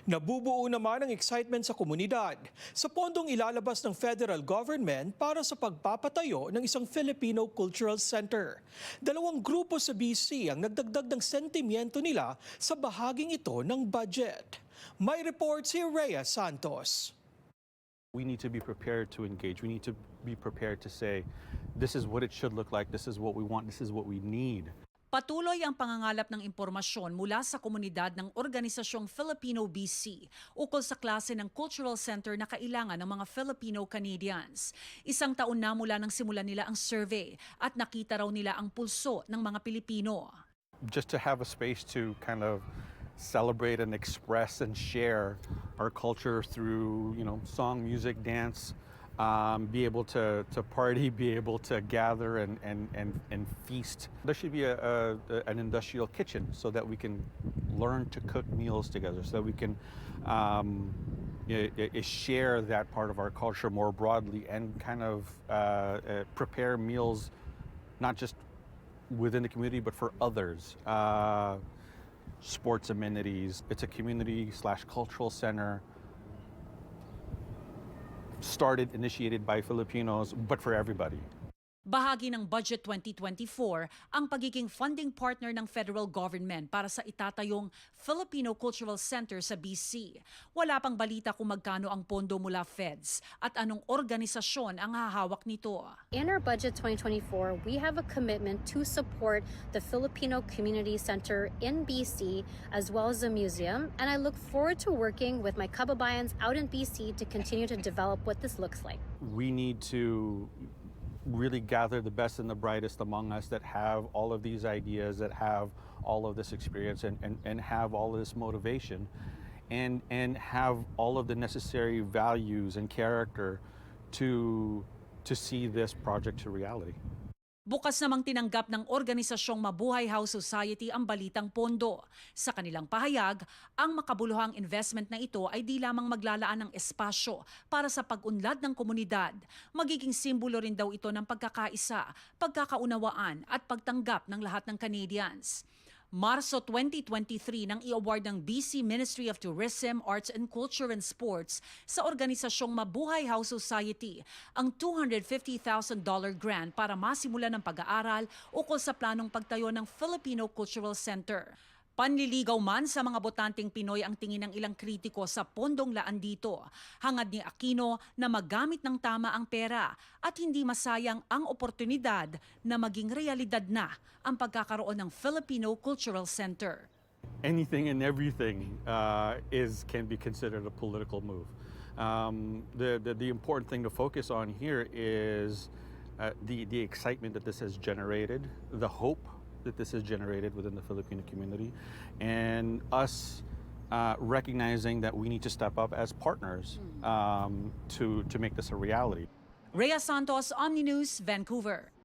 Nabubuo naman ang excitement sa komunidad sa pondong ilalabas ng federal government para sa pagpapatayo ng isang Filipino Cultural Center. Dalawang grupo sa BC ang nagdagdag ng sentimiento nila sa bahaging ito ng budget. May report si Rhea Santos. We need to be prepared to engage. We need to be prepared to say, this is what it should look like, this is what we want, this is what we need. Patuloy ang pangangalap ng impormasyon mula sa komunidad ng Organisasyong Filipino BC ukol sa klase ng cultural center na kailangan ng mga Filipino-Canadians. Isang taon na mula nang simulan nila ang survey at nakita raw nila ang pulso ng mga Pilipino. Just to have a space to kind of celebrate and express and share our culture through, song, music, dance, be able to party, be able to gather and feast. There should be an industrial kitchen so that we can learn to cook meals together, so that we can share that part of our culture more broadly and kind of prepare meals not just within the community but for others. Sports amenities. It's a community/cultural center initiated by Filipinos, but for everybody. Bahagi ng Budget 2024 ang pagiging funding partner ng federal government para sa itatayong Filipino Cultural Center sa BC. Wala pang balita kung magkano ang pondo mula feds at anong organisasyon ang hahawak nito. In our Budget 2024, we have a commitment to support the Filipino Community Center in BC as well as the museum, and I look forward to working with my kababayans out in BC to continue to develop what this looks like. We need to really gather the best and the brightest among us that have all of these ideas, that have all of this experience and have all of this motivation and have all of the necessary values and character to see this project to reality. Bukas namang tinanggap ng Organisasyong Mabuhay House Society ang balitang pondo. Sa kanilang pahayag, ang makabuluhang investment na ito ay di lamang maglalaan ng espasyo para sa pag-unlad ng komunidad. Magiging simbolo rin daw ito ng pagkakaisa, pagkakaunawaan at pagtanggap ng lahat ng Canadians. Marso 2023 nang i-award ng BC Ministry of Tourism, Arts and Culture and Sports sa Organisasyong Mabuhay House Society ang $250,000 grant para masimulan ng pag-aaral ukol sa planong pagtayo ng Filipino Cultural Center. Panliligaw man sa mga botanteng Pinoy ang tingin ng ilang kritiko sa pondong laan dito. Hangad ni Aquino na magamit ng tama ang pera at hindi masayang ang oportunidad na maging realidad na ang pagkakaroon ng Filipino Cultural Center. Anything and everything can be considered a political move. The important thing to focus on here is the excitement that this has generated, the hope that this has generated within the Filipino community, and us recognizing that we need to step up as partners to make this a reality. Rhea Santos, Omni News, Vancouver.